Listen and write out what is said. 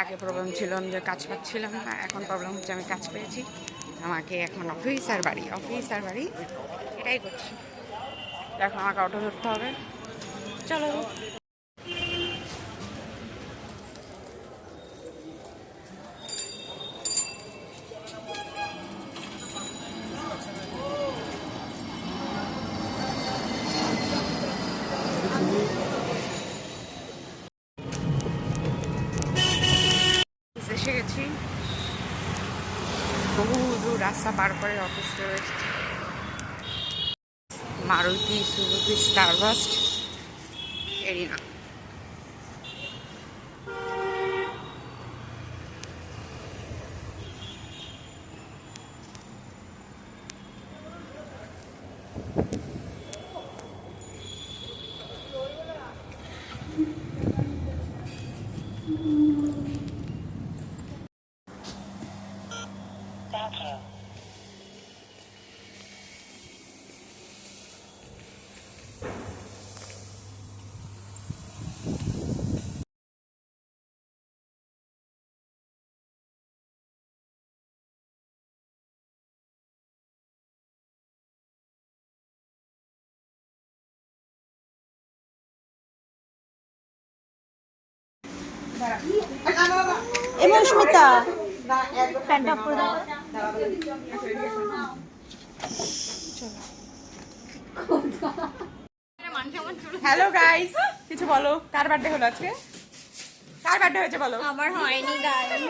আগে প্রবলেম ছিল যে কাজ পাচ্ছিলাম না, এখন প্রবলেম হচ্ছে আমি কাজ পেয়েছি। আমাকে এখন অফিস আর বাড়ি এটাই করছি। এখন আমাকে অটো ধরতে হবে। চলো। এসে গেছি, বহু দূর রাস্তা পার করে অফিস চলে এসেছি। Maruti Suzuki Starburst Arena. Mousumita Fanta করে দাও। হ্যালো গাইস, কিছু বলো, কার বার্থডে হলো আজকে? কার বার্থডে হয়েছে বলো? আমার হয়নি গাইস।